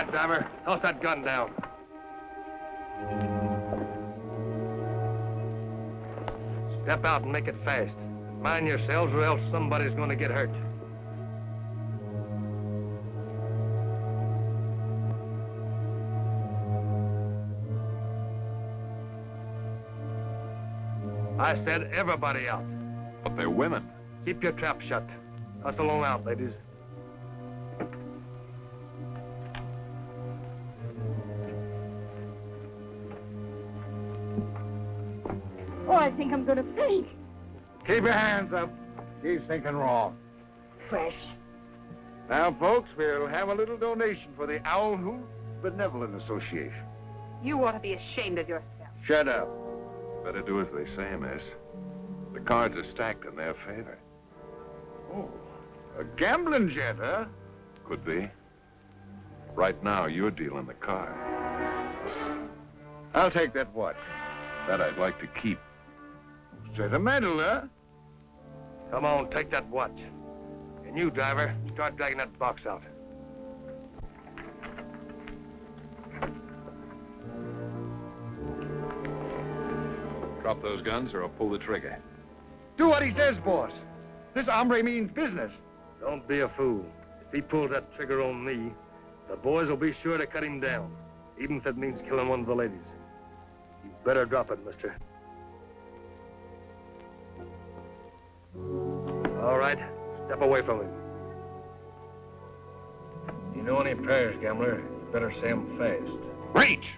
right, driver. Toss that gun down. Step out and make it fast. Mind yourselves or else somebody's going to get hurt. I said everybody out. But they're women. Keep your trap shut. Hustle on out, ladies. Oh, I think I'm gonna faint. Keep your hands up. He's thinking wrong. Fresh. Now, folks, we'll have a little donation for the Owl Hoot Benevolent Association. You ought to be ashamed of yourself. Shut up. Better do as they say, miss. The cards are stacked in their favor. Oh, a gambling jet, huh? Could be. Right now, you're dealing the cards. I'll take that watch. That I'd like to keep. Sentimental, huh? Come on, take that watch. And you, driver, start dragging that box out. Drop those guns or I'll pull the trigger. Do what he says, boss. This hombre means business. Don't be a fool. If he pulls that trigger on me, the boys will be sure to cut him down, even if it means killing one of the ladies. You better drop it, mister. All right, step away from him. You know any prayers, gambler? You better say them fast. Reach!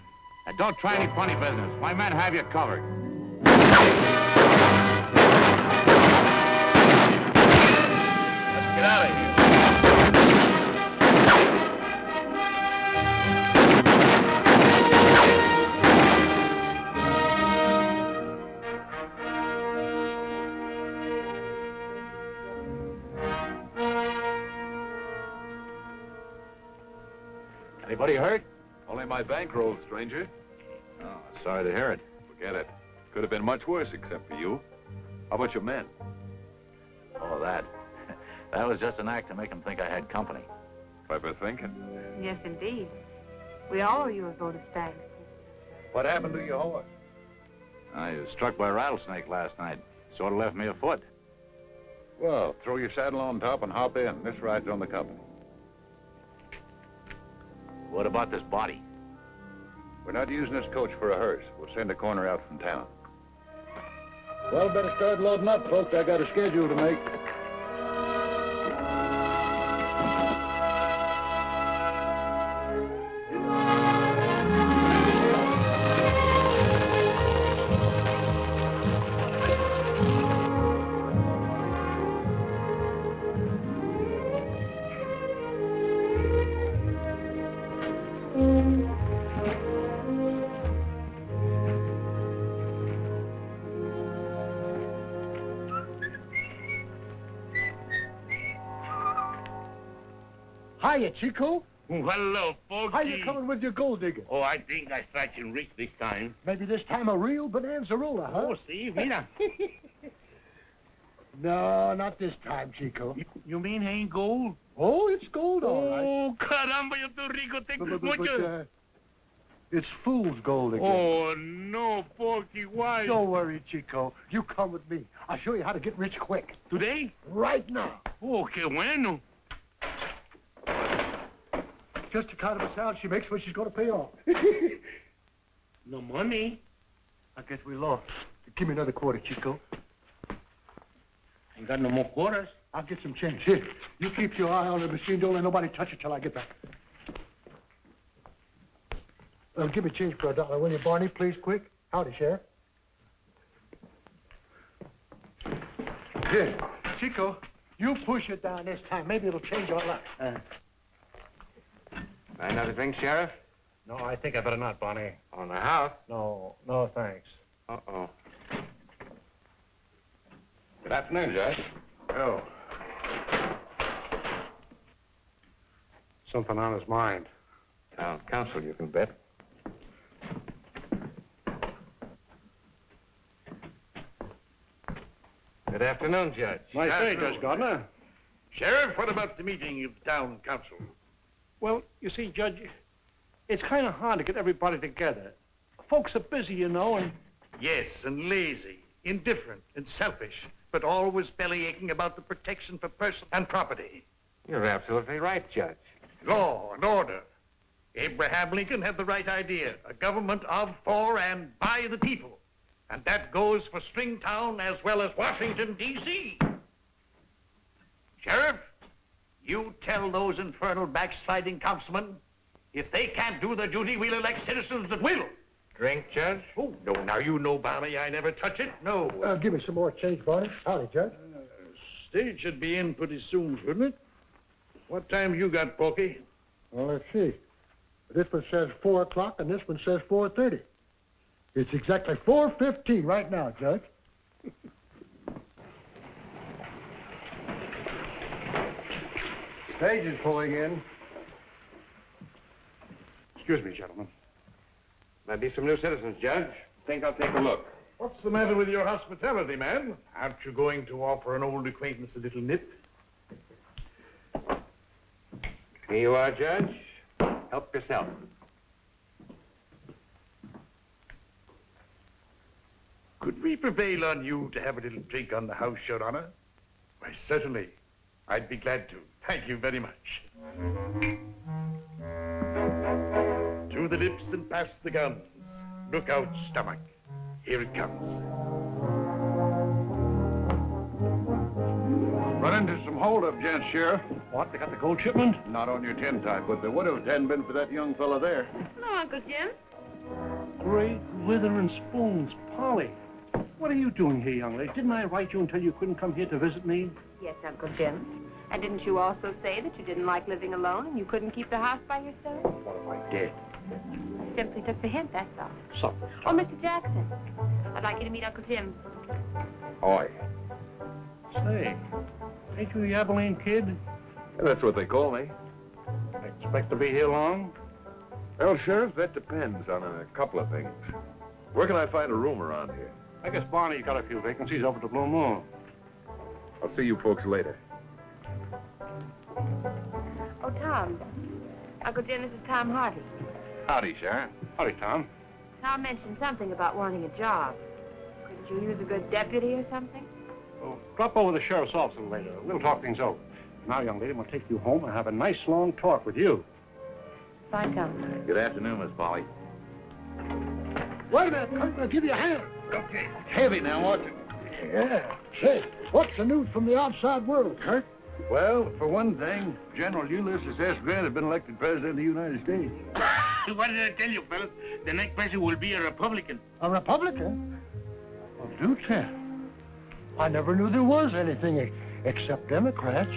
And don't try any funny business. My men have you covered. Let's get out of here. Anybody hurt? Only my bankroll, stranger. Oh, sorry to hear it. Forget it. Could have been much worse except for you. How about your men? Oh, that. That was just an act to make him think I had company. Clever thinking. Yes, indeed. We all owe you a vote of thanks, Mr. What happened to your horse? I was struck by a rattlesnake last night. Sort of left me afoot. Well, throw your saddle on top and hop in. This ride's on the company. What about this body? We're not using this coach for a hearse. We'll send a corner out from town. Well, better start loading up, folks. I got a schedule to make. Hiya, Chico. Hello, Porky. How you coming with your gold digger? Oh, I think I strike him rich this time. Maybe this time a real bonanza-roller, huh? Oh, see, mira. No, not this time, Chico. You mean ain't gold? Oh, it's gold, all right. Oh, caramba, yo estoy rico. Tengo mucho. It's fool's gold again. Oh, no, Porky, why? Don't worry, Chico. You come with me. I'll show you how to get rich quick. Today? Right now. Oh, qué bueno. Just the kind of a sound she makes when she's going to pay off. No money. I guess we lost. Give me another quarter, Chico. Ain't got no more quarters. I'll get some change. Here, you keep your eye on the machine. Don't let nobody touch it till I get back. Give me change for $1, will you, Barney? Please, quick. Howdy, Sheriff. Here, Chico, you push it down this time. Maybe it'll change your luck. Another drink, Sheriff? No, I think I better not, Barney. On the house? No, thanks. Uh-oh. Good afternoon, Judge. Oh. Something on his mind. Town council, you can bet. Good afternoon, Judge. My say, Judge Gardner. Sheriff, what about the meeting of town council? Well, you see, Judge, It's kind of hard to get everybody together. Folks are busy, you know, and... Yes, and lazy, indifferent, and selfish, but always belly-aching about the protection for person and property. You're absolutely right, Judge. Law and order. Abraham Lincoln had the right idea. A government of, for, and by the people. And that goes for Stringtown as well as Washington, D.C. Sheriff, you tell those infernal backsliding councilmen, if they can't do their duty, we'll elect citizens that will. Drink, Judge? Oh, no, now you know, Barney, I never touch it. No. Give me some more change, Barney. Howdy, Judge. Stage should be in pretty soon, shouldn't it? What time you got, Porky? Well, let's see. This one says 4 o'clock, and this one says 4:30. It's exactly 4:15 right now, Judge. Stage is pulling in. Excuse me, gentlemen. Might be some new citizens, Judge. Think I'll take a look. What's the matter with your hospitality, man? Aren't you going to offer an old acquaintance a little nip? Here you are, Judge. Help yourself. Could we prevail on you to have a little drink on the house, Your Honor? Why, certainly. I'd be glad to. Thank you very much. To the lips and past the guns. Look out, stomach. Here it comes. Run into some holdup, gents, Sheriff. What, they got the gold shipment? Not on your tin type, but they would have if it hadn't been for that young fella there. Hello, Uncle Jim. Great withering spoons, Polly. What are you doing here, young lady? Didn't I write you and tell you couldn't come here to visit me? Yes, Uncle Jim. And didn't you also say that you didn't like living alone and you couldn't keep the house by yourself? What if I did? I simply took the hint, that's all. So, Oh, Mr. Jackson, I'd like you to meet Uncle Jim. Oi. say, ain't you the Abilene kid? That's what they call me. Expect to be here long? Well, Sheriff, that depends on a couple of things. Where can I find a room around here? I guess Barney's got a few vacancies over at the Blue Moon. I'll see you folks later. Oh, Tom. Uncle Jim, this is Tom Harvey. Howdy, Sheriff. Howdy, Tom. Tom mentioned something about wanting a job. Couldn't you use a good deputy or something? Well, drop over to the sheriff's office a little later. We'll talk things over. Now, young lady, I'm going to take you home and have a nice long talk with you. Bye, Tom. Good afternoon, Miss Polly. Wait a minute, Kurt. I'll give you a hand. Okay, it's heavy now, watch it. Yeah. Say, what's the news from the outside world, Kurt? Well, for one thing, General Ulysses S. Grant has been elected President of the United States. What did I tell you, fellas? The next president will be a Republican. A Republican? Well, do tell. I never knew there was anything except Democrats.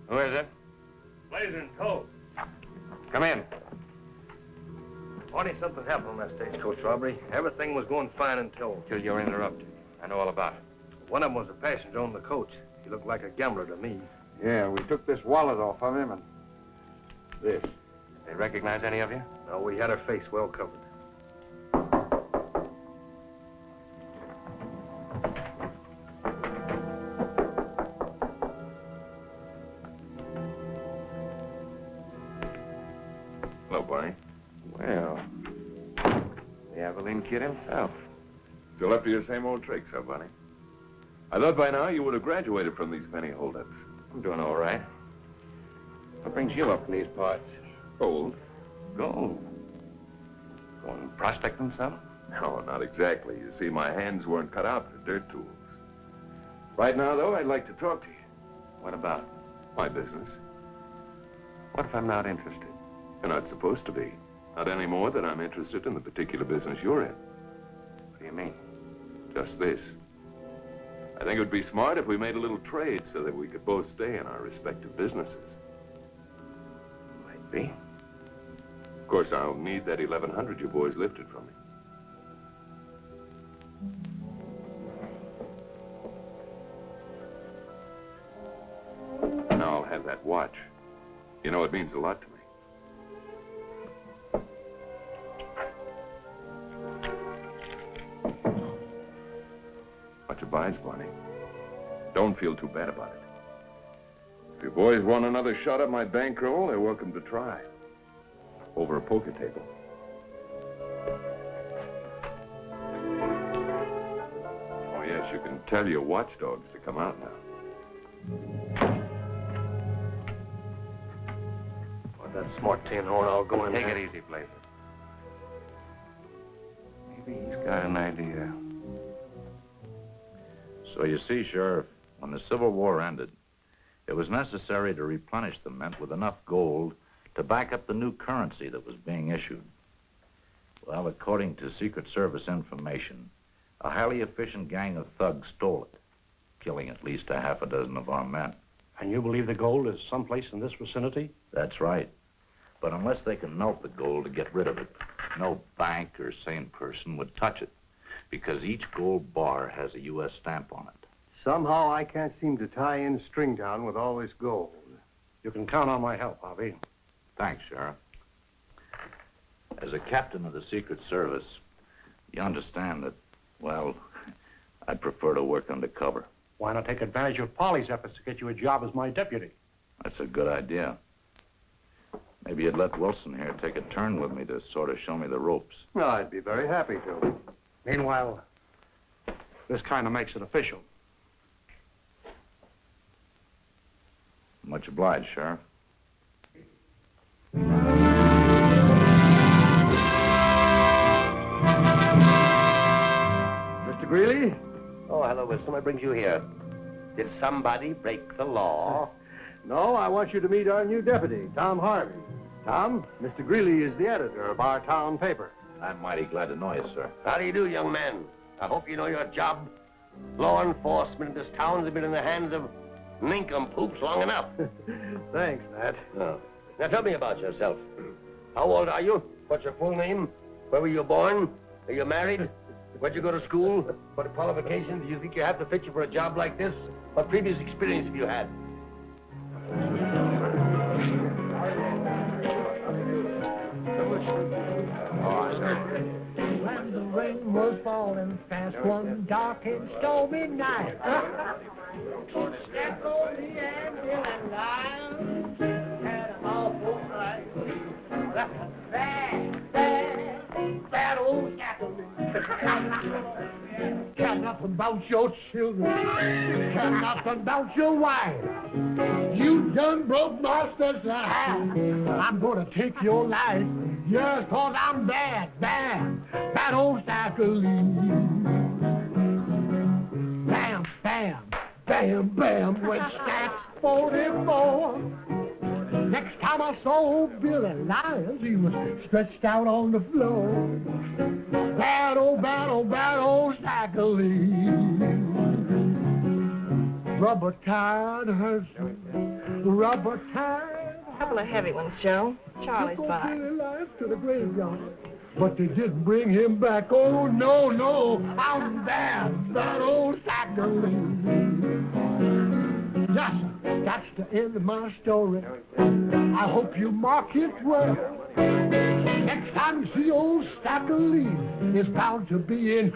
Who is it? Blazer in tow. Come in. Barney, something happened on that stagecoach robbery. Everything was going fine until Till you're interrupted. I know all about it. one of them was a passenger on the coach. He looked like a gambler to me. Yeah, we took this wallet off of him and this. They recognize any of you? No, we had her face well covered. Hello, Barney. Well, the Abilene kid himself. Still up to your same old tricks, huh, Barney? I thought by now you would have graduated from these penny holdups. I'm doing all right. What brings you up in these parts? Gold? Gold. Going prospecting some? No, not exactly. You see, my hands weren't cut out for dirt tools. Right now, though, I'd like to talk to you. What about? My business. What if I'm not interested? You're not supposed to be. Not any more than I'm interested in the particular business you're in. What do you mean? Just this. I think it would be smart if we made a little trade so that we could both stay in our respective businesses. Might be. Of course, I'll need that 1,100 you boys lifted from me. And I'll have that watch. You know, it means a lot to me. Much obliged, Barney. Don't don't feel too bad about it. If you boys want another shot at my bankroll, they're welcome to try. Over a poker table. Oh, yes, you can tell your watchdogs to come out now. Want that smart tin horn, I'll go in Take there. it easy, Blazer. Maybe he's got an idea. So you see, Sheriff, when the Civil War ended, it was necessary to replenish the mint with enough gold to back up the new currency that was being issued. Well, according to Secret Service information, a highly efficient gang of thugs stole it, killing at least a half a dozen of our men. And you believe the gold is someplace in this vicinity? That's right. But unless they can melt the gold to get rid of it, no bank or sane person would touch it, because each gold bar has a U.S. stamp on it. Somehow I can't seem to tie in Stringtown with all this gold. You can count on my help, Harvey. Thanks, Sheriff. As a captain of the Secret Service, you understand that, well, I'd prefer to work undercover. Why not take advantage of Polly's efforts to get you a job as my deputy? That's a good idea. Maybe you'd let Wilson here take a turn with me to sort of show me the ropes. Well, I'd be very happy to. Meanwhile, this kind of makes it official. Much obliged, Sheriff. Mr. Greeley? Oh, hello, Wilson. What brings you here? Did somebody break the law? No, I want you to meet our new deputy, Tom Harvey. Tom, Mr. Greeley is the editor of our town paper. I'm mighty glad to know you, sir. How do you do, young man? I hope you know your job. Law enforcement in this town has been in the hands of nincompoops long enough. Thanks, Matt. Oh. Now tell me about yourself. How old are you? What's your full name? Where were you born? Are you married? Where'd you go to school? What qualifications do you think you have to fit you for a job like this? What previous experience have you had? When the rain was falling fast one dark and stormy night, stepped on the anvil and lion had an awful night. Bad old Jacqueline. Care nothing about your children. Care nothing about your wife. You done broke my special heart. I'm gonna take your life. Yes, 'cause I'm bad, bad old Jacqueline. Bam, bam, bam, bam, went Stacks 44. Next time I saw Billy Lyons, he was stretched out on the floor. Bad old Jacqueline. Rubber tired husband, rubber tired. Couple of heavy ones, Joe. Charlie's fine. Billy Lyons to the graveyard, but they didn't bring him back. Oh no, I'm bad old Jacqueline. Yes, that's the end of my story. I hope you mark it well. Next time you see old Jacqueline, it's bound to be in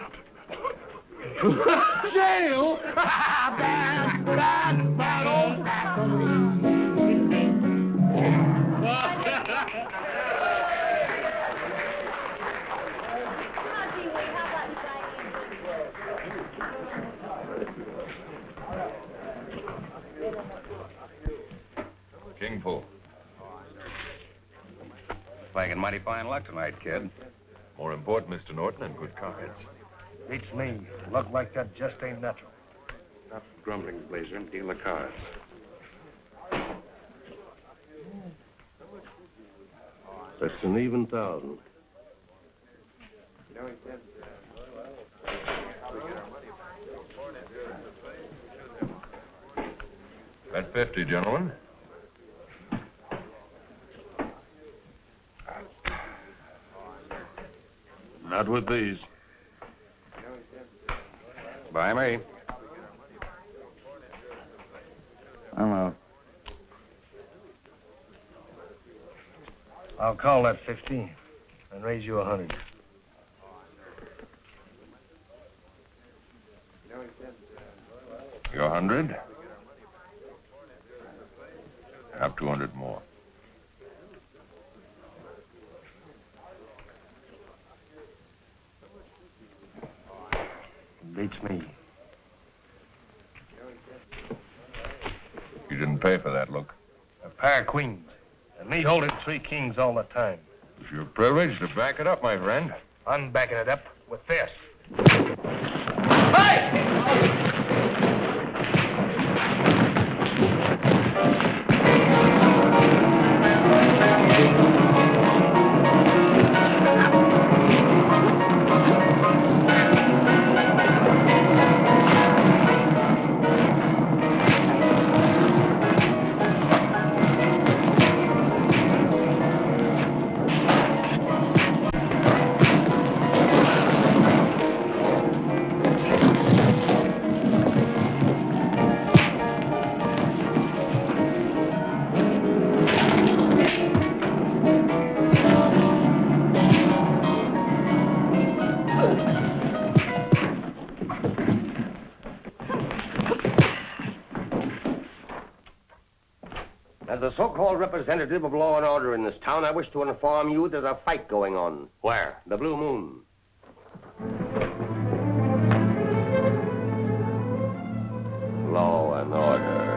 jail. bad old Jacqueline. King Full. Flagging mighty fine luck tonight, kid. More important, Mr. Norton, and good cards. Beats me. Luck like that just ain't natural. Stop grumbling, Blazer, and deal the cards. That's an even 1,000. Bet 50, gentlemen. Not with these. By me. I'm out. I'll call that 15 and raise you 100. Your 100. Have 200 more. Beats me. You didn't pay for that look. A pair of queens. And me holding 3 kings all the time. It's your privilege to back it up, my friend. I'm backing it up with this. As the so-called representative of law and order in this town, I wish to inform you there's a fight going on. Where? The Blue Moon. Law and order.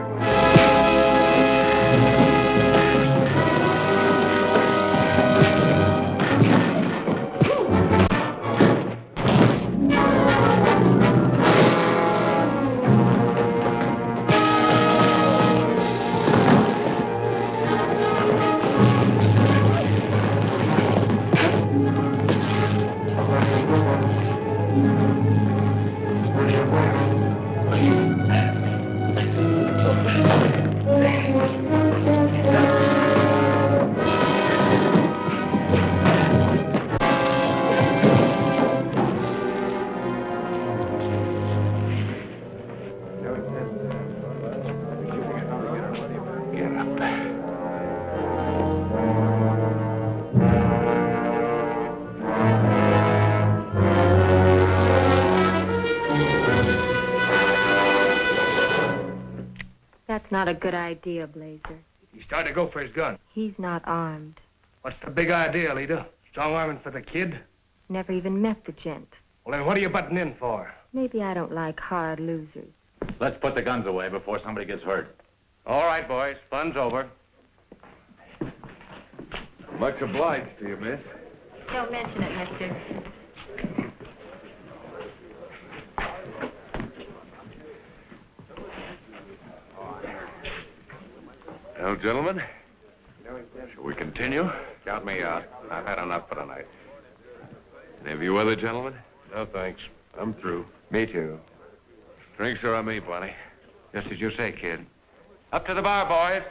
That's not a good idea, Blazer. He's starting to go for his gun. He's not armed. What's the big idea, Lita? Strong arming for the kid? Never even met the gent. Well, then what are you butting in for? Maybe I don't like hard losers. Let's put the guns away before somebody gets hurt. All right, boys. Fun's over. Much obliged to you, miss. Don't mention it, mister. Well, gentlemen, shall we continue? Count me out. I've had enough for tonight. Any of you other gentlemen? No, thanks. I'm through. Me too. Drinks are on me, Bonnie. Just as you say, kid. Up to the bar, boys.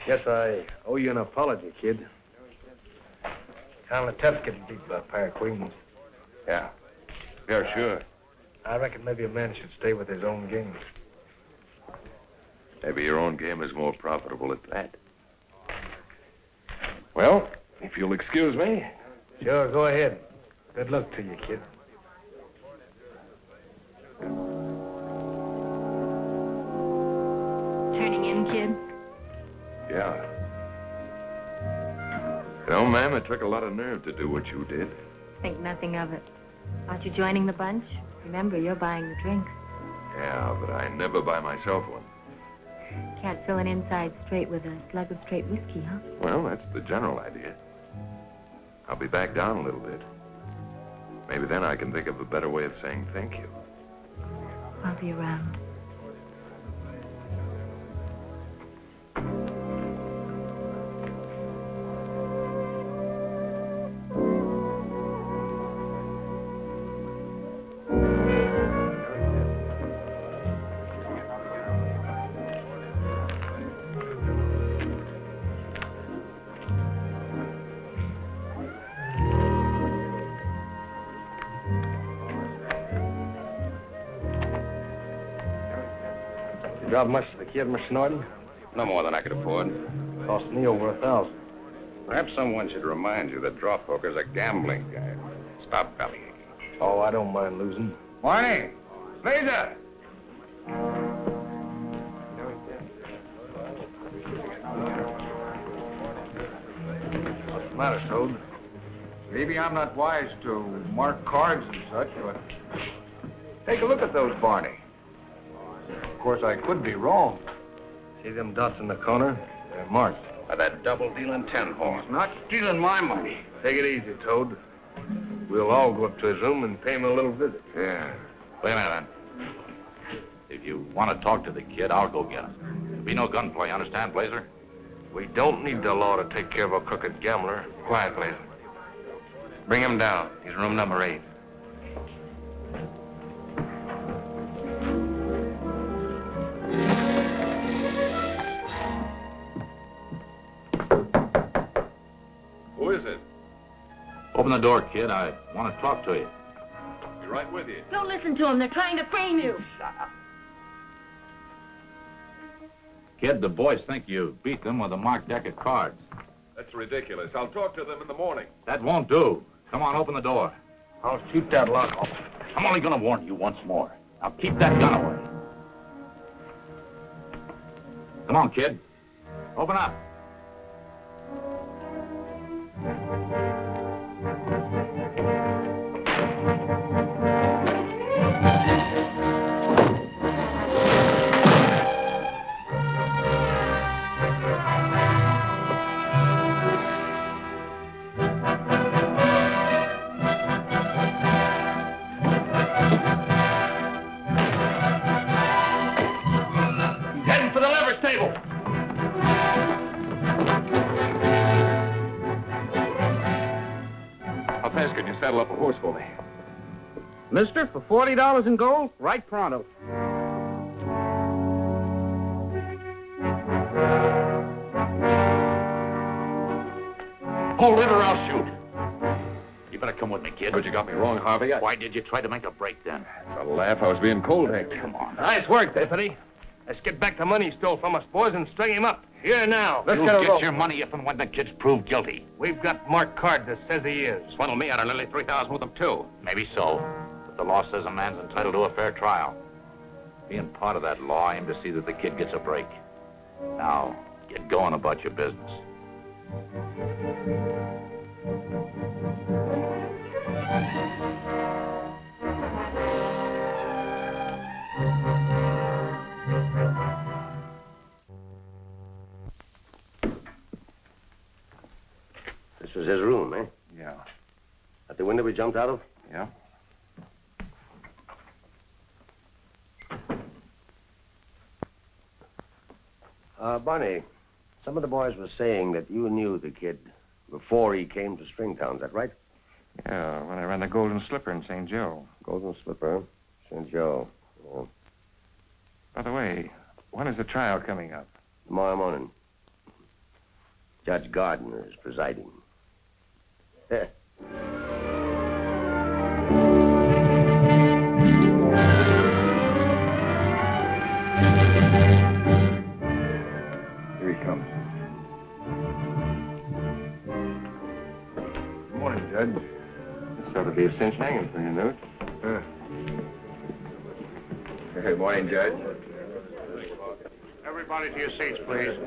Guess I owe you an apology, kid. Kind of tough getting beat by a pair of queens. Yeah. Yeah, sure. I reckon maybe a man should stay with his own game. Maybe your own game is more profitable at that. Well, if you'll excuse me. Sure, go ahead. Good luck to you, kid. Turning in, kid? Yeah. You know, ma'am, it took a lot of nerve to do what you did. Think nothing of it. Aren't you joining the bunch? Remember, you're buying the drinks. Yeah, but I never buy myself one. Can't fill an inside straight with a slug of straight whiskey, huh? Well, that's the general idea. I'll be back down a little bit. Maybe then I can think of a better way of saying thank you. I'll be around. Job much to the kid, Mr. Norton? No more than I could afford. Cost me over $1,000. Perhaps someone should remind you that draw poker's a gambling game. Stop bellyaching. Oh, I don't mind losing. Barney! Laser! What's the matter, Toad? Maybe I'm not wise to mark cards and such, but take a look at those, Barney. Of course, I could be wrong. See them dots in the corner? They're marked. By that double-dealing ten-horn. Not stealing my money. Take it easy, Toad. We'll all go up to his room and pay him a little visit. Yeah. Wait a minute, man. If you want to talk to the kid, I'll go get him. There'll be no gunplay, understand, Blazer? We don't need the law to take care of a crooked gambler. Quiet, Blazer. Bring him down. He's room number 8. Who is it? Open the door, kid. I want to talk to you. Be right with you. Don't listen to them. They're trying to frame you. Shut up. Kid, the boys think you beat them with a marked deck of cards. That's ridiculous. I'll talk to them in the morning. That won't do. Come on, open the door. I'll shoot that lock off. I'm only going to warn you once more. Now keep that gun away. Come on, kid. Open up. How fast can you saddle up a horse for me? Mister, for $40 in gold, right pronto. Hold it or I'll shoot. You better come with me, kid. But you got me wrong, Harvey. Why did you try to make a break then? It's a laugh. I was being cold-hacked. Come on. Nice work, deputy. Let's get back the money he stole from us, boys, and string him up. Here now. You'll get your money if and when the kid's proved guilty. We've got marked cards that says he is. Swindle me out of nearly $3,000 with them, too. Maybe so. But the law says a man's entitled to a fair trial. Being part of that law, I aim to see that the kid gets a break. Now, get going about your business. This was his room, eh? Yeah. At the window we jumped out of? Yeah. Barney, some of the boys were saying that you knew the kid before he came to Stringtown. Is that right? Yeah, when I ran the Golden Slipper in St. Joe. Golden Slipper, huh? St. Joe. Yeah. By the way, when is the trial coming up? Tomorrow morning. Judge Gardner is presiding. Here he comes. Good morning, Judge. This ought to be a cinch hanging for your note. Good morning, Judge. Everybody to your seats, please.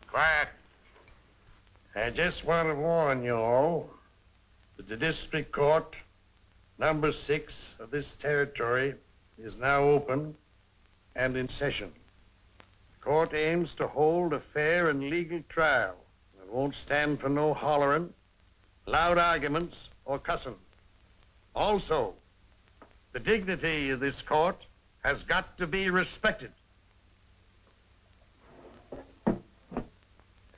Quiet. I just want to warn you all that the district court, number 6 of this territory, is now open and in session. The court aims to hold a fair and legal trial that won't stand for no hollering, loud arguments, or cussing. Also, the dignity of this court has got to be respected.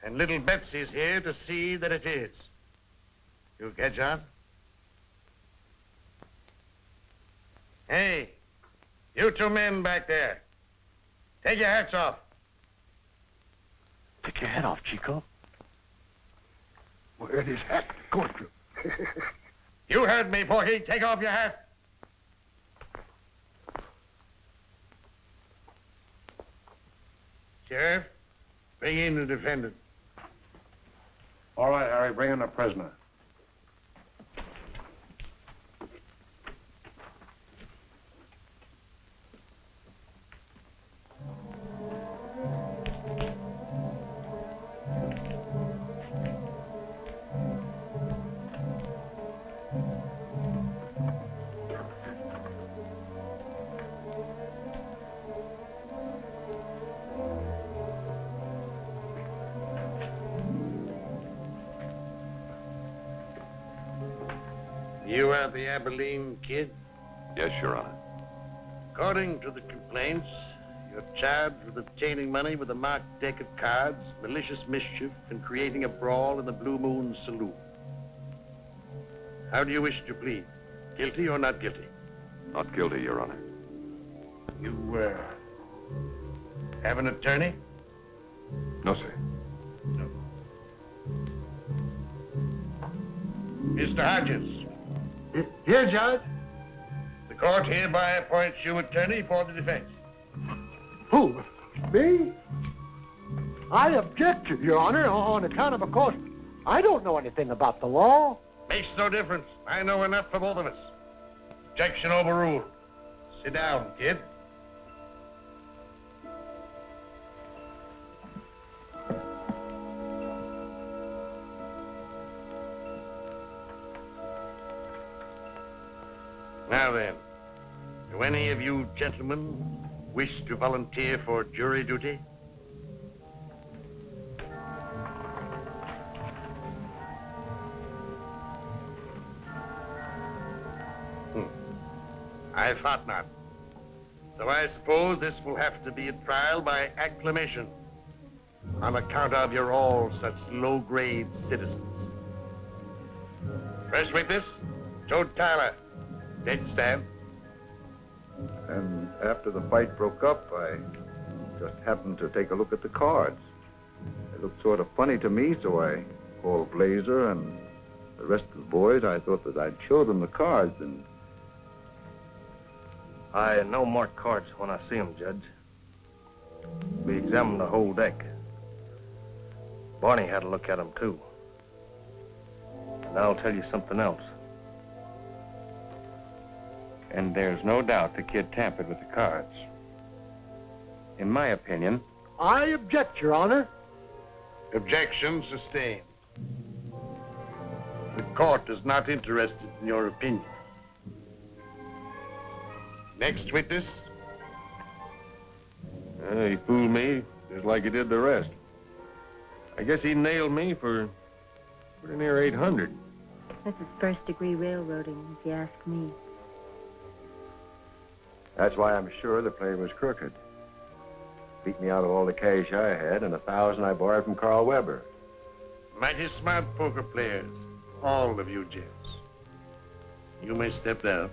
And little Betsy's here to see that it is. You catch on? Hey, You two men back there, take your hats off. Take your hat off, Chico. Where'd his hat go to? You heard me, Porky. Take off your hat. Sheriff, bring in the defendant. All right, Harry, bring in the prisoner. You are the Abilene kid? Yes, Your Honor. According to the complaints, you're charged with obtaining money with a marked deck of cards, malicious mischief, and creating a brawl in the Blue Moon Saloon. How do you wish to plead? Guilty or not guilty? Not guilty, Your Honor. You, have an attorney? No, sir. No. Mr. Hodges. Here, Judge. The court hereby appoints you attorney for the defense. Who? Me? I object to, Your Honor, on account of course, I don't know anything about the law. Makes no difference. I know enough for both of us. Objection overruled. Sit down, kid. Now then, do any of you gentlemen wish to volunteer for jury duty? I thought not. So I suppose this will have to be a trial by acclamation on account of you're all such low-grade citizens. First witness, Joe Tyler. Dead stand. And after the fight broke up, I just happened to take a look at the cards. They looked sort of funny to me, so I called Blazer and the rest of the boys. I thought that I'd show them the cards, and I know marked cards when I see them, Judge. We examined the whole deck. Barney had a look at them, too. And I'll tell you something else. And there's no doubt the kid tampered with the cards. In my opinion... I object, Your Honor. Objection sustained. The court is not interested in your opinion. Next witness. He fooled me just like he did the rest. I guess he nailed me for pretty near 800. This is first-degree railroading, if you ask me. that's why I'm sure the play was crooked. Beat me out of all the cash I had and $1,000 I borrowed from Carl Weber. Mighty smart poker players, all of you gents. You may step down.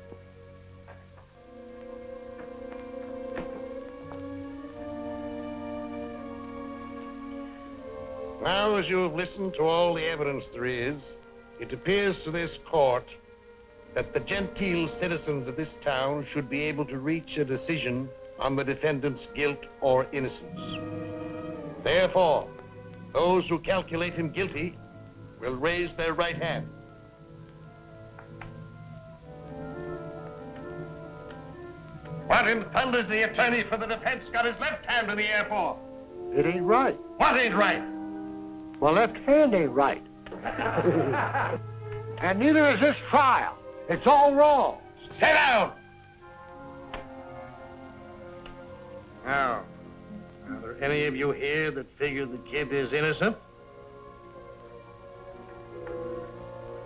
Now, as you have listened to all the evidence there is, it appears to this court that the genteel citizens of this town should be able to reach a decision on the defendant's guilt or innocence. Therefore, those who calculate him guilty will raise their right hand. What in thunder's the attorney for the defense got his left hand in the air for? It ain't right. What ain't right? My left hand ain't right. And neither is this trial. It's all wrong. Sit down! Now, are there any of you here that figure the kid is innocent?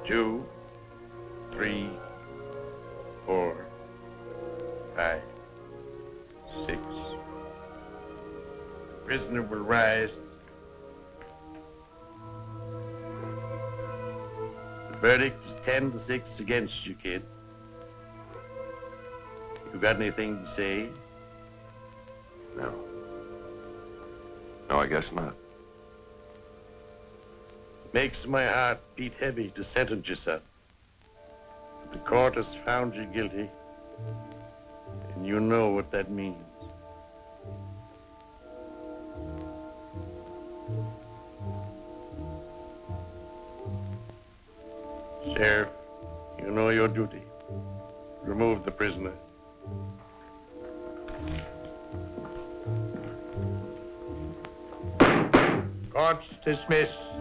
2, 3, 4, 5, 6. The prisoner will rise. The verdict is 10-6 against you, kid. You got anything to say? No. No, I guess not. Makes my heart beat heavy to sentence you, son. But the court has found you guilty, and you know what that means. Sheriff, you know your duty. Remove the prisoner. Court's dismissed.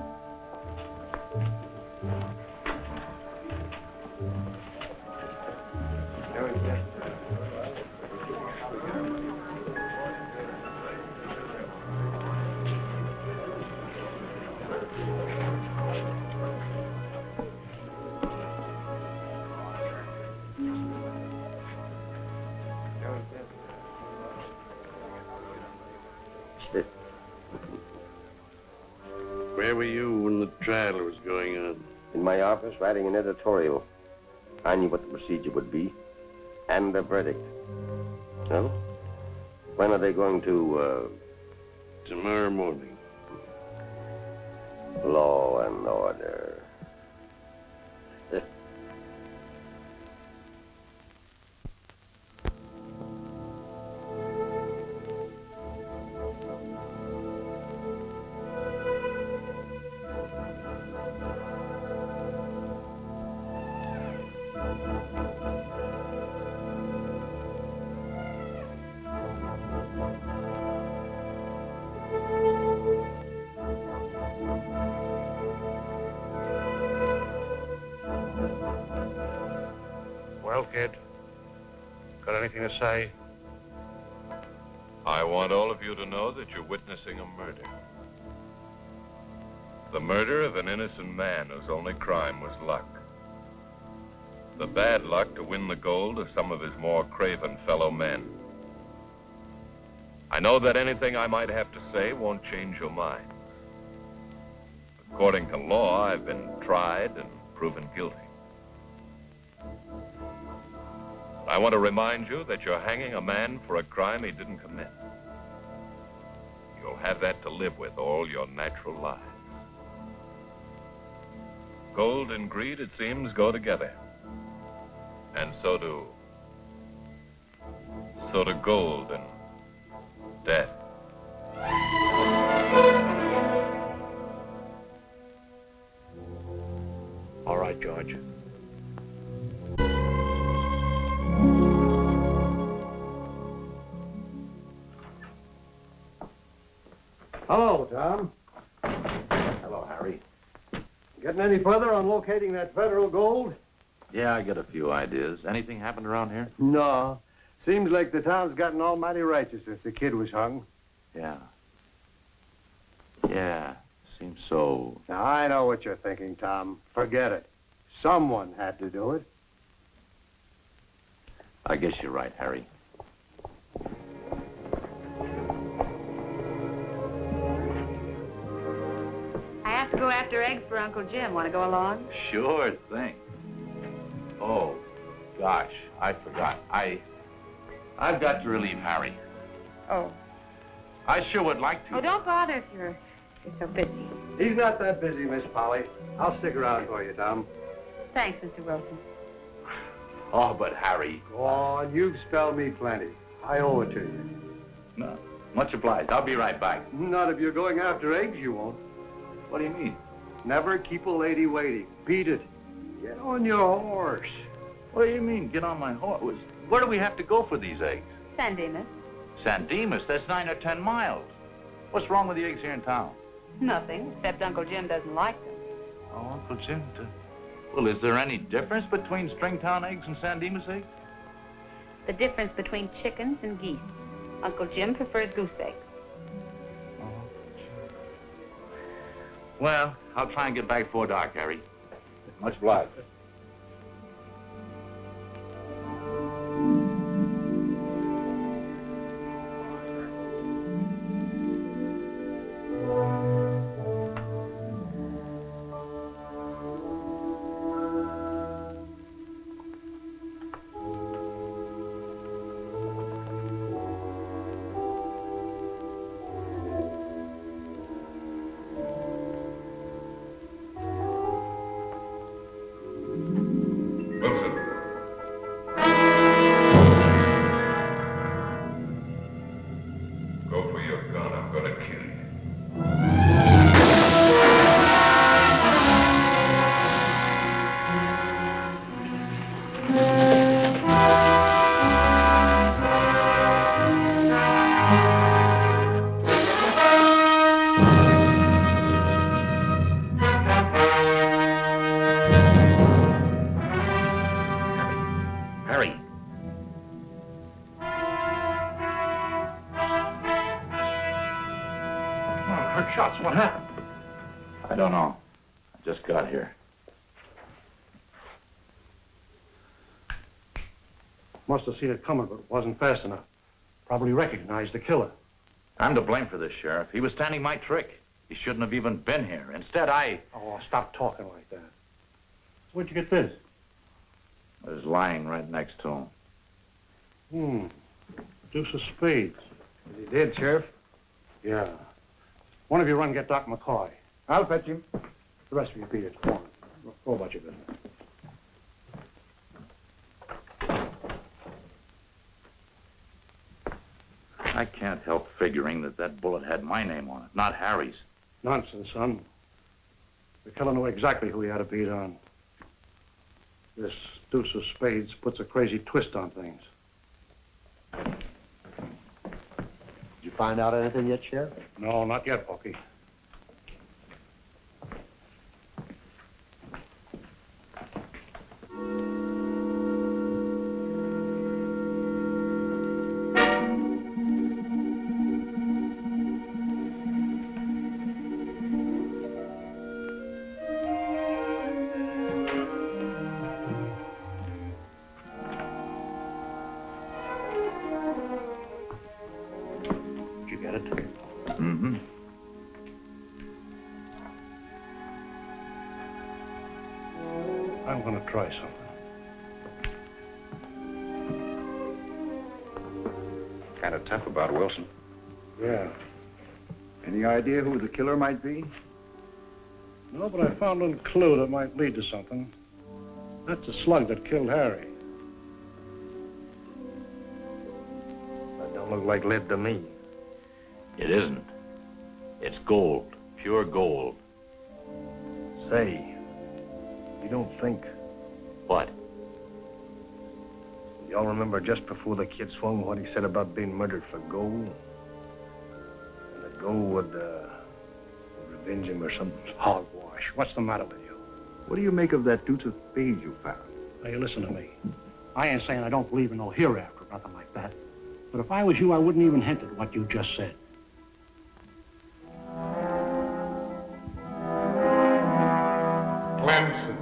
Where were you when the trial was going on? In my office, writing an editorial. I knew what the procedure would be, and the verdict. Well, when are they going to, Tomorrow morning. Law and order. Well, kid, got anything to say? I want all of you to know that you're witnessing a murder. The murder of an innocent man whose only crime was luck. The bad luck to win the gold of some of his more craven fellow men. I know that anything I might have to say won't change your minds. According to law, I've been tried and proven guilty. I want to remind you that you're hanging a man for a crime he didn't commit. You'll have that to live with all your natural lives. Gold and greed, it seems, go together. And so do gold and death. All right, George. Hello, Tom. Hello, Harry. Getting any further on locating that federal gold? Yeah, I got a few ideas. Anything happened around here? No. Seems like the town's gotten almighty righteous since the kid was hung. Yeah. Yeah, seems so. Now, I know what you're thinking, Tom. Forget it. Someone had to do it. I guess you're right, Harry. I have to go after eggs for Uncle Jim. Want to go along? Sure thing. Oh, gosh, I forgot. I've got to relieve Harry. Oh. I sure would like to. Oh, don't bother if you're so busy. He's not that busy, Miss Polly. I'll stick around for you, Tom. Thanks, Mr. Wilson. Oh, but Harry. Go on, you've spelled me plenty. I owe it to you. No, much obliged. I'll be right back. Not if you're going after eggs, you won't. What do you mean? Never keep a lady waiting. Beat it. Get on your horse. What do you mean, get on my horse? Where do we have to go for these eggs? San Dimas. San Dimas? That's 9 or 10 miles. What's wrong with the eggs here in town? Nothing, except Uncle Jim doesn't like them. Oh, Uncle Jim. Well, is there any difference between Stringtown eggs and San Dimas eggs? The difference between chickens and geese. Uncle Jim prefers goose eggs. Well, I'll try and get back before dark, Harry. Much obliged. shots. What happened? I don't know. I just got here. Must have seen it coming, but it wasn't fast enough. Probably recognized the killer. I'm to blame for this, Sheriff. He was standing my trick. He shouldn't have even been here. Instead, Oh, stop talking like that. Where'd you get this? I was lying right next to him. Deuce of spades. Is he dead, Sheriff? Yeah. One of you run and get Doc McCoy. I'll fetch him. The rest of you beat it. Come on. Go about your business. I can't help figuring that bullet had my name on it, not Harry's. Nonsense, son. The killer knew exactly who he had to beat on. This deuce of spades puts a crazy twist on things. Did you find out anything yet, Sheriff? No, not yet, Bucky. I'm going to try something. Kind of tough about Wilson. Yeah. Any idea who the killer might be? No, but I found a little clue that might lead to something. That's the slug that killed Harry. That don't look like lead to me. It isn't. It's gold. Pure gold. Say, you don't think... What? Y'all remember just before the kid swung what he said about being murdered for gold? And the gold would revenge him or something? Hogwash. What's the matter with you? What do you make of that deuce of spades you found? Now, you listen to me. I ain't saying I don't believe in no hereafter or nothing like that. But if I was you, I wouldn't even hint at what you just said. Clemson.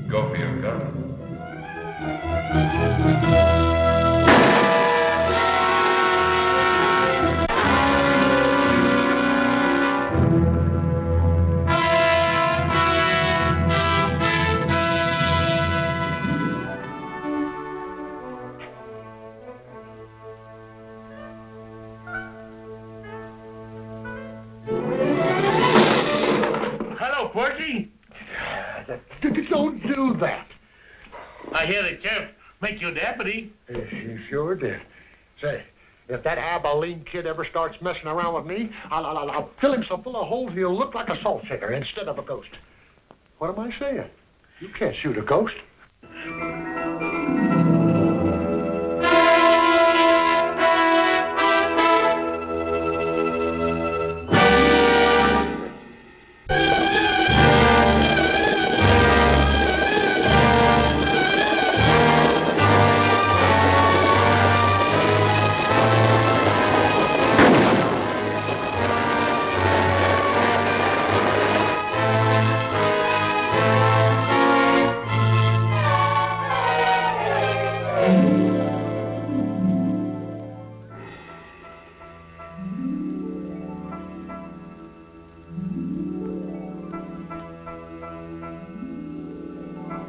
Go for your gun. Hello, Porky. Don't do that. I hear the sheriff make you deputy. He sure did. Say, if that Abilene kid ever starts messing around with me, I'll fill him so full of holes he'll look like a salt shaker instead of a ghost. What am I saying? You can't shoot a ghost.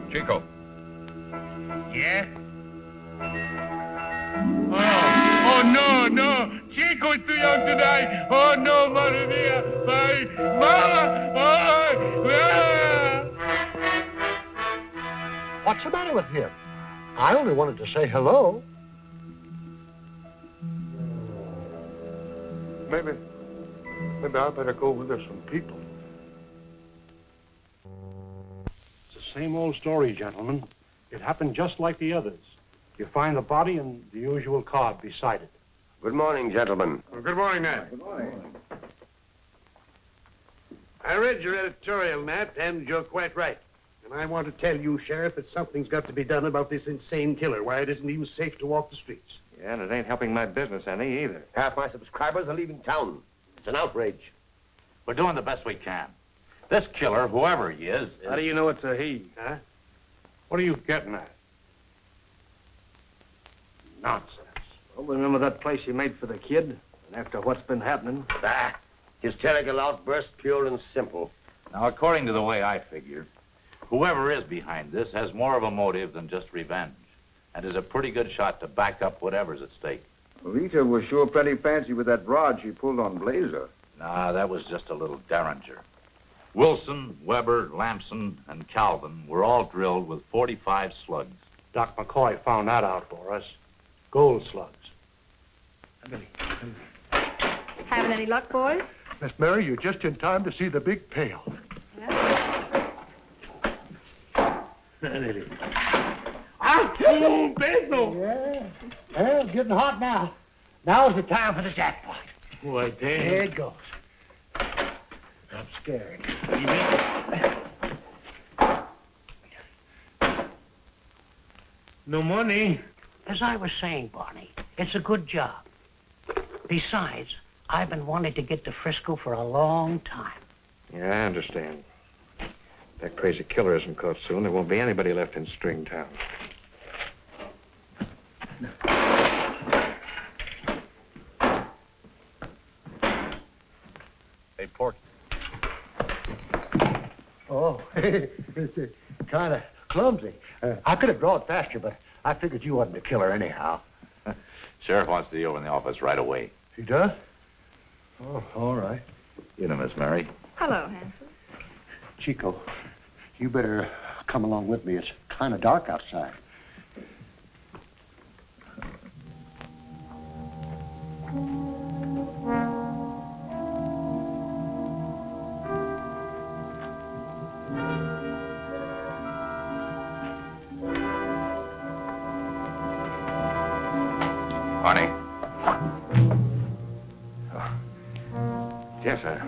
Chico. Yeah? Oh, no. Chico's too young to die. Oh, no, madre mia. My mama. What's the matter with him? I only wanted to say hello. Maybe I better go with some people. It's the same old story, gentlemen. It happened just like the others. You find the body and the usual card beside it. Good morning, gentlemen. Well, good morning, Nat. Good morning. I read your editorial, Nat, and you're quite right. And I want to tell you, Sheriff, that something's got to be done about this insane killer. Why, it isn't even safe to walk the streets. Yeah, and it ain't helping my business any either. Half my subscribers are leaving town. It's an outrage. We're doing the best we can. This killer, whoever he is... How do you know it's a he? Huh? What are you getting at? Nonsense. Well, remember that place he made for the kid? And after what's been happening? Bah! Hysterical outburst, pure and simple. Now, according to the way I figure, whoever is behind this has more of a motive than just revenge, and is a pretty good shot to back up whatever's at stake. Rita was sure plenty fancy with that rod she pulled on Blazer. Nah, that was just a little derringer. Wilson, Weber, Lamson, and Calvin were all drilled with 45 slugs. Doc McCoy found that out for us. Gold slugs. Having any luck, boys? Miss Mary, you're just in time to see the big pail. Oh, Basil! Yeah. Well, it's getting hot now. Now's the time for the jackpot. Why, There Dave. it goes. I'm scared. No money. As I was saying, Barney, it's a good job. Besides, I've been wanting to get to Frisco for a long time. Yeah, I understand. If that crazy killer isn't caught soon, there won't be anybody left in Stringtown. Hey, Porky. Oh, it's kind of clumsy. I could have drawn faster, but I figured you wasn't the killer anyhow. Sheriff wants to see you over in the office right away. He does? Oh, all right. You know, Miss Mary. Hello, Hansel. Chico, you better come along with me. It's kind of dark outside. Barney? Oh. Yes, sir.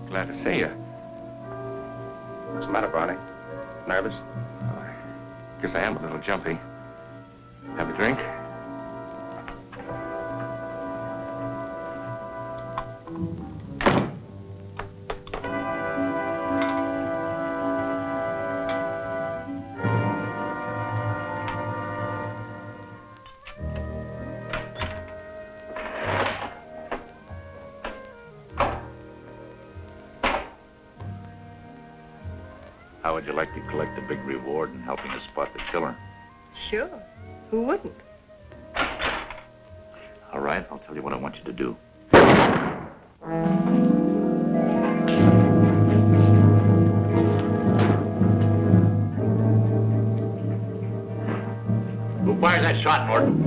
Glad to see you. What's the matter, Barney? Nervous? Oh, I guess I am a little jumpy. Have a drink? How would you like to collect a big reward in helping us spot the killer? Sure. Who wouldn't? All right, I'll tell you what I want you to do. Who fired that shot, Norton?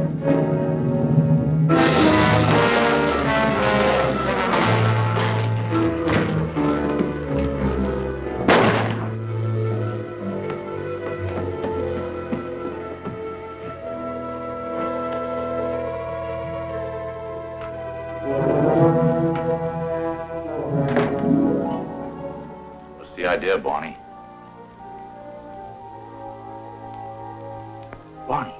What's the idea, Barney? Barney.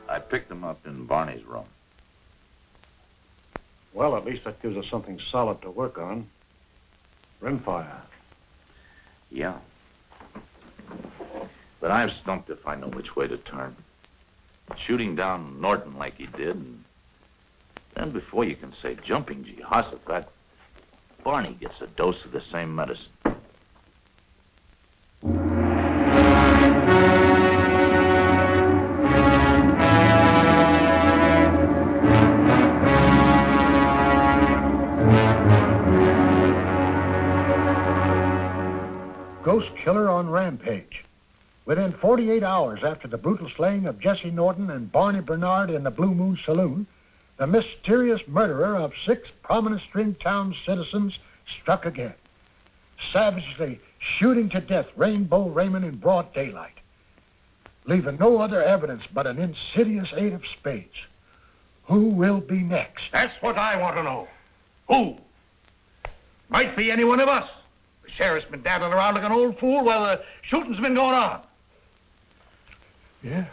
I picked them up in Barney's room. Well, at least that gives us something solid to work on. Rimfire. Yeah. But I'm stumped if I know which way to turn. Shooting down Norton like he did, and then before you can say jumping Jehoshaphat, Barney gets a dose of the same medicine. ghost killer on rampage. Within 48 hours after the brutal slaying of Jesse Norton and Barney Bernard in the Blue Moon Saloon, the mysterious murderer of 6 prominent Stringtown citizens struck again, savagely shooting to death Rainbow Raymond in broad daylight, leaving no other evidence but an insidious 8 of spades. Who will be next? That's what I want to know. Who? Might be any one of us. The sheriff's been dabbling around like an old fool while the shooting's been going on. Yeah?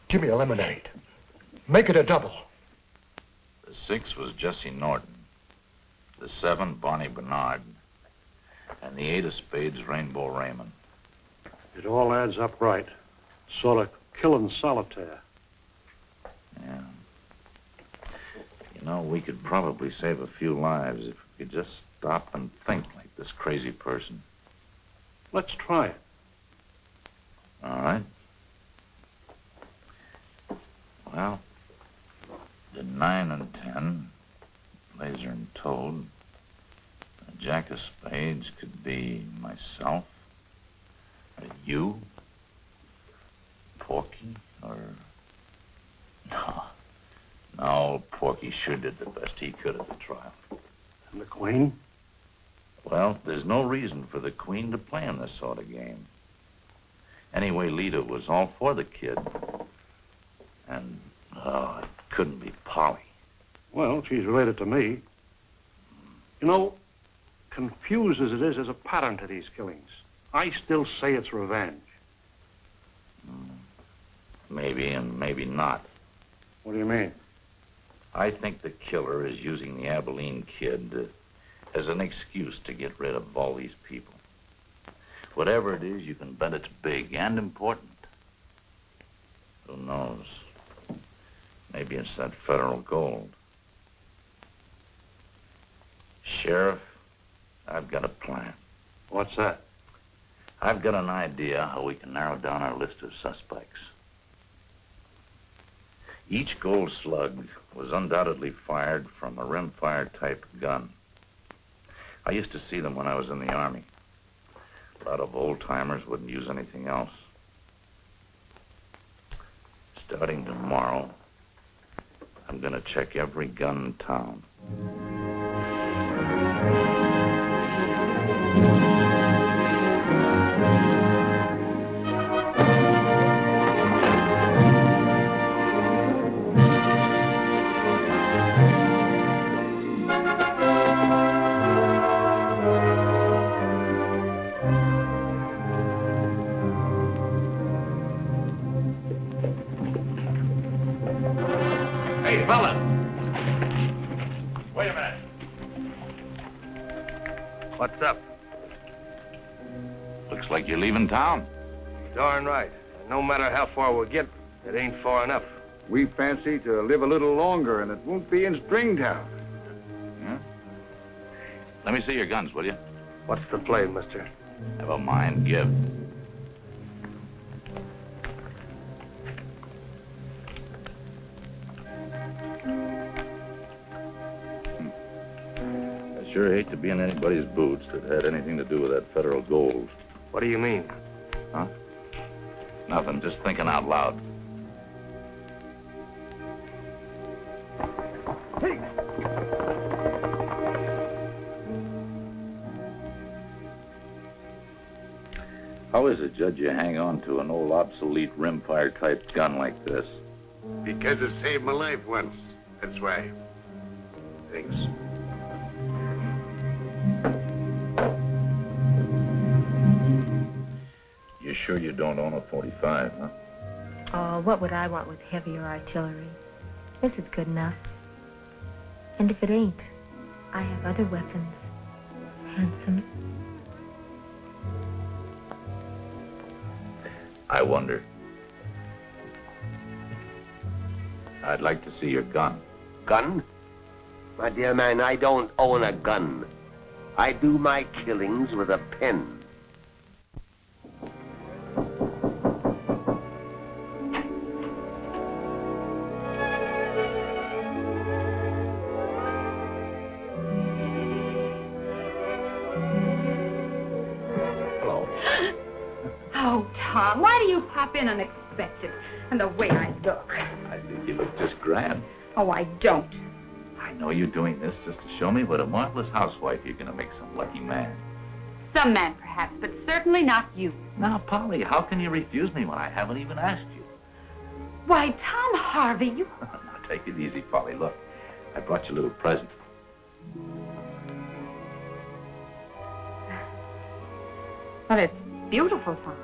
Give me a lemonade. Make it a double. The 6 was Jesse Norton. The 7, Barney Bernard. And the 8 of spades, Rainbow Raymond. It all adds up right. Sort of killing solitaire. Yeah. You know, we could probably save a few lives if we could just stop and think like this crazy person. Let's try it. All right. Well, the 9 and 10, Laser and Toad. A Jack of spades could be myself, or you, Porky, or... No, Porky sure did the best he could at the trial. And the Queen? Well, there's no reason for the Queen to play in this sort of game. Anyway, Lita was all for the kid. And, oh, it couldn't be Polly. Well, she's related to me. You know, confused as it is, there's a pattern to these killings. I still say it's revenge. Maybe and maybe not. What do you mean? I think the killer is using the Abilene kid as an excuse to get rid of all these people. Whatever it is, you can bet it's big and important. Who knows? Maybe it's that federal gold. Sheriff, I've got a plan. What's that? I've got an idea how we can narrow down our list of suspects. Each gold slug was undoubtedly fired from a rimfire type gun. I used to see them when I was in the Army. A lot of old-timers wouldn't use anything else. Starting tomorrow, I'm gonna check every gun in town. Hey, fellas! Wait a minute. What's up? Looks like you're leaving town. Darn right. And no matter how far we get, it ain't far enough. We fancy to live a little longer, and it won't be in Stringtown. Yeah? Let me see your guns, will you? What's the play, mister? Never mind, give. I sure hate to be in anybody's boots that had anything to do with that federal gold. What do you mean? Huh? Nothing, just thinking out loud. How is it, Judge, you hang on to an old obsolete rimfire type gun like this? Because it saved my life once. That's why. Thanks. You sure you don't own a 45, huh? Oh, what would I want with heavier artillery? This is good enough. And if it ain't, I have other weapons. Handsome. I wonder. I'd like to see your gun. Gun? My dear man, I don't own a gun. I do my killings with a pen. Tom, why do you pop in unexpected? And the way I look. I think you look just grand. Oh, I don't. I know you're doing this just to show me what a marvelous housewife you're going to make some lucky man. Some man, perhaps, but certainly not you. Now, Polly, how can you refuse me when I haven't even asked you? Why, Tom Harvey, you... Now, take it easy, Polly. Look, I brought you a little present. Well, it's beautiful, Tom.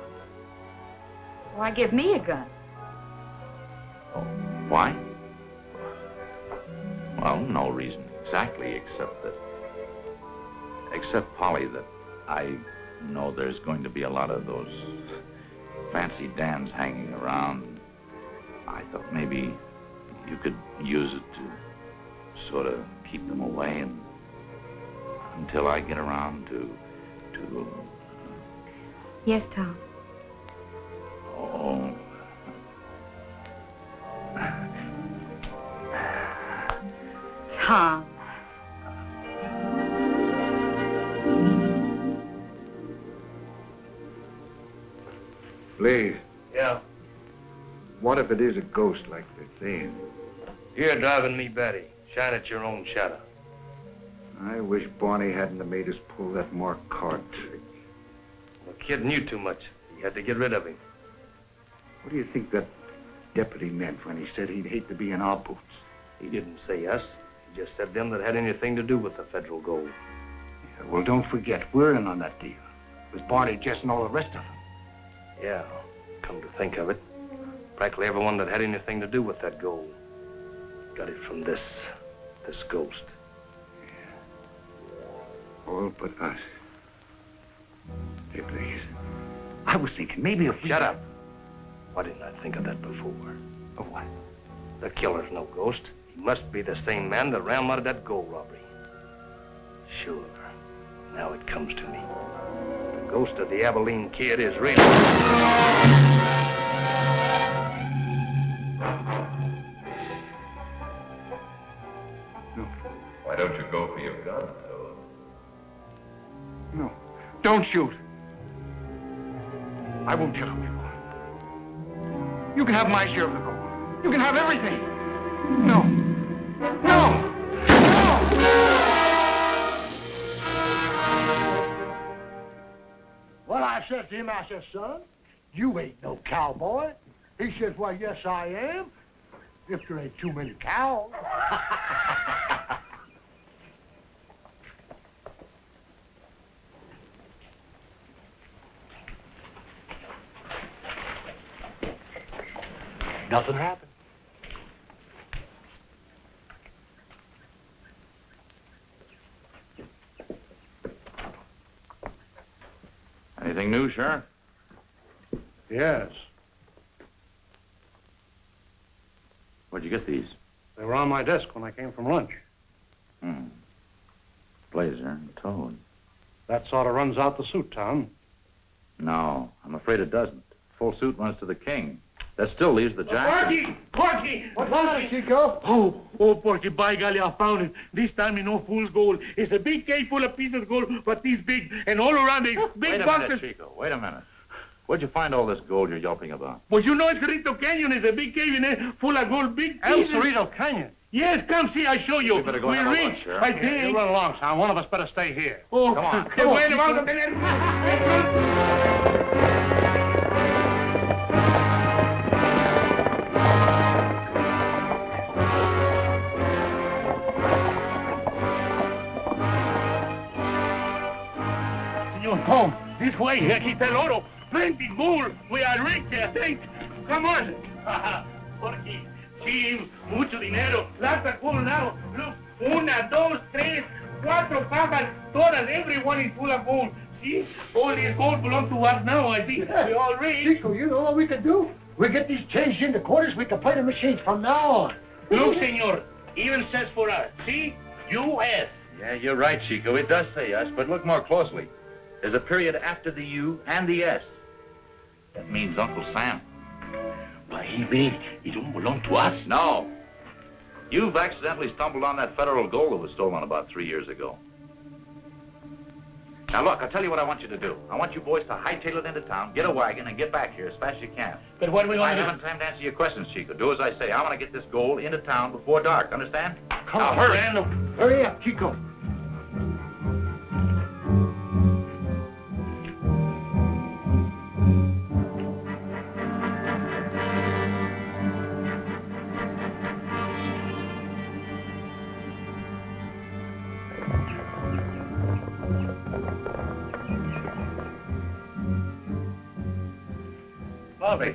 Why give me a gun? Oh, why? Well, no reason exactly, except, Polly, that I know there's going to be a lot of those fancy Dans hanging around. I thought maybe you could use it to sort of keep them away and until I get around to Yes, Tom. Oh. Tom. Blaze. Yeah? What if it is a ghost like they're saying? You're driving me batty. Shine at your own shadow. I wish Barney hadn't have made us pull that Mark card trick. The kid knew too much. He had to get rid of him. What do you think that deputy meant when he said he'd hate to be in our boots? He didn't say us. He just said them that had anything to do with the federal gold. Yeah, well, don't forget, we're in on that deal. With Barney, Jess, and all the rest of them. Yeah, come to think of it, practically everyone that had anything to do with that gold got it from this ghost. All but us. Hey, Blaze. I was thinking maybe if we... Shut up. Why didn't I think of that before? Of what? The killer's no ghost. He must be the same man that ran out of that gold robbery. Sure. Now it comes to me. The ghost of the Abilene Kid is real. No. Why don't you go for your gun, Phil? No. Don't shoot. I won't tell who you are. You can have my share of the gold. You can have everything. No. No! Well, I said to him, I said, son, you ain't no cowboy. He says, well, yes, I am. If there ain't too many cows. Nothing happened. Anything new, Sheriff? Yes. Where'd you get these? They were on my desk when I came from lunch. Blazer and Toad. That sort of runs out the suit, Tom. No, I'm afraid it doesn't. Full suit runs to the king. That still leaves the jacket. Porky! What's that, Chico? Oh, Porky, by golly, I found it. This time in no fool's gold. It's a big cave full of pieces of gold, but this big, and all around it, big Wait a boxes. minute, Chico. Wait a minute. Where'd you find all this gold you're yelping about? Well, you know El Cerrito Canyon is a big cave in there full of gold, big El pieces. Cerrito Canyon? Yes, come see, I show you. We better go have a look, Sheriff. I think. You run along, Tom. One of us better stay here. Oh, Come on. come on, on. Senor Tom, this way, aquí está el oro. Plenty gold. We are rich, I think. Come on. Porky, sí, mucho dinero. Lots of gold now. Look, una, dos, tres, cuatro cajas. Todas, everyone is full of gold. See, all this gold belongs to us now, I think. We're all rich. Chico, you know what we can do? We get these changed into quarters, we can play the machines from now on. Look, senor, even says for us. See, U.S. Yeah, you're right, Chico. It does say us, but look more closely. There's a period after the U and the S. That means Uncle Sam. But he mean he don't belong to us? No. You've accidentally stumbled on that federal gold that was stolen about 3 years ago. Now, look, I'll tell you what I want you to do. I want you boys to hightail it into town, get a wagon, and get back here as fast as you can. But what are we going to do? I haven't time to answer your questions, Chico. Do as I say. I want to get this gold into town before dark. Understand? Come now, on, hurry. man. Hurry up, Chico. Bobby.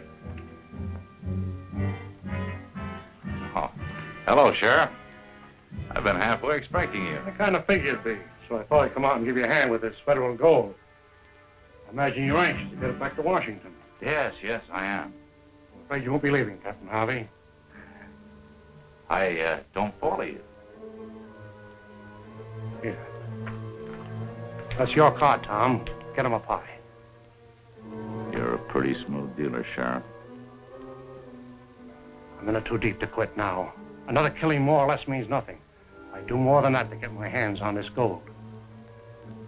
Oh, hello, Sheriff. I've been halfway expecting you. I kind of figured it'd be, so I thought I'd come out and give you a hand with this federal gold. I imagine you're anxious to get it back to Washington. Yes, I am. I'm afraid you won't be leaving, Captain Harvey. I don't follow you. Here. That's your card, Tom. Get him a pie. You're a pretty smooth dealer, Sheriff. I'm in it too deep to quit now. Another killing more or less means nothing. I'd do more than that to get my hands on this gold.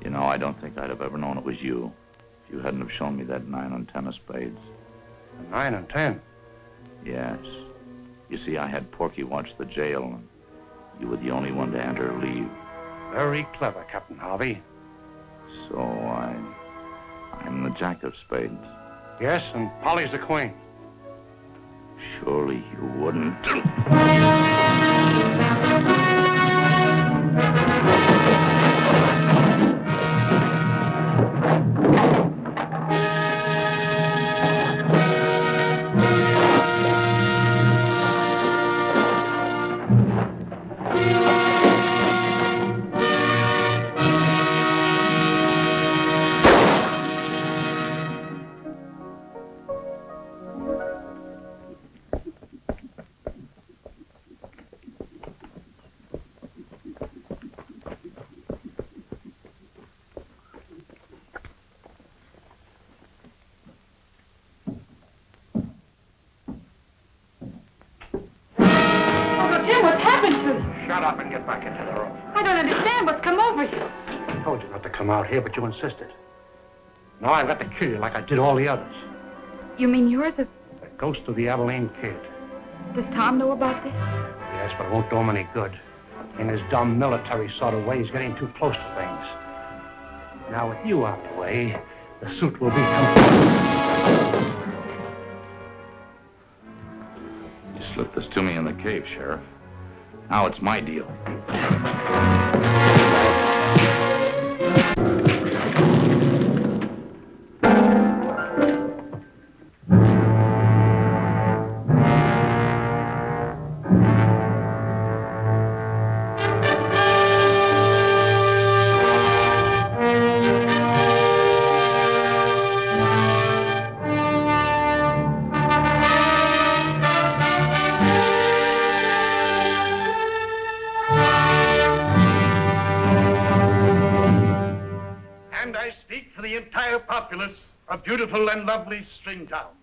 You know, I don't think I'd have ever known it was you if you hadn't have shown me that 9 and 10 of spades. A 9 and 10? Yes. You see, I had Porky watch the jail, and you were the only one to enter or leave. Very clever, Captain Harvey. So I'm the jack of spades. Yes, and Polly's the queen. Surely you wouldn't. Shut up and get back into the room. I don't understand what's come over you. I told you not to come out here, but you insisted. Now I've got to kill you like I did all the others. You mean you're the... The ghost of the Abilene Kid. Does Tom know about this? Yes, but it won't do him any good. In his dumb military sort of way, he's getting too close to things. Now with you out of the way, the suit will be complete. You slipped this to me in the cave, Sheriff. Now it's my deal. Of beautiful and lovely Stringtown.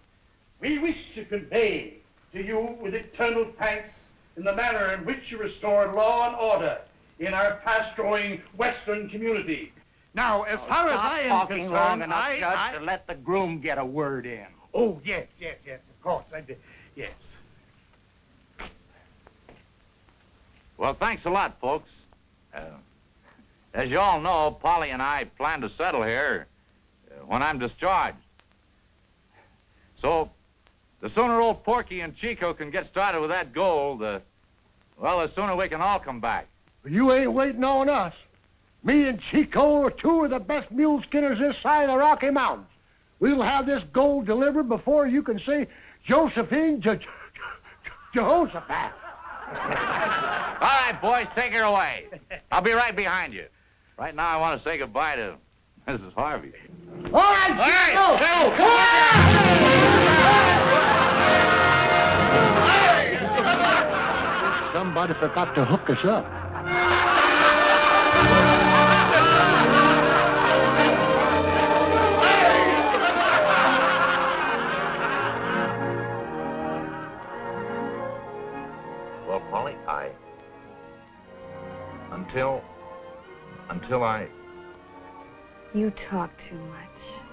We wish to convey to you with eternal thanks in the manner in which you restored law and order in our fast-growing Western community. Now, as far as I am concerned, long enough, Judge, to let the groom get a word in. Oh, yes, of course, I did. Yes. Well, thanks a lot, folks. As you all know, Polly and I plan to settle here when I'm discharged. So, the sooner old Porky and Chico can get started with that gold, well, the sooner we can all come back. But you ain't waiting on us. Me and Chico are two of the best mule skinners this side of the Rocky Mountains. We'll have this gold delivered before you can say Josephine Jehoshaphat. All right, boys, take her away. I'll be right behind you. Right now, I want to say goodbye to Mrs. Harvey. All right, Chico! Somebody forgot to hook us up. Well, Polly, until You talk too much.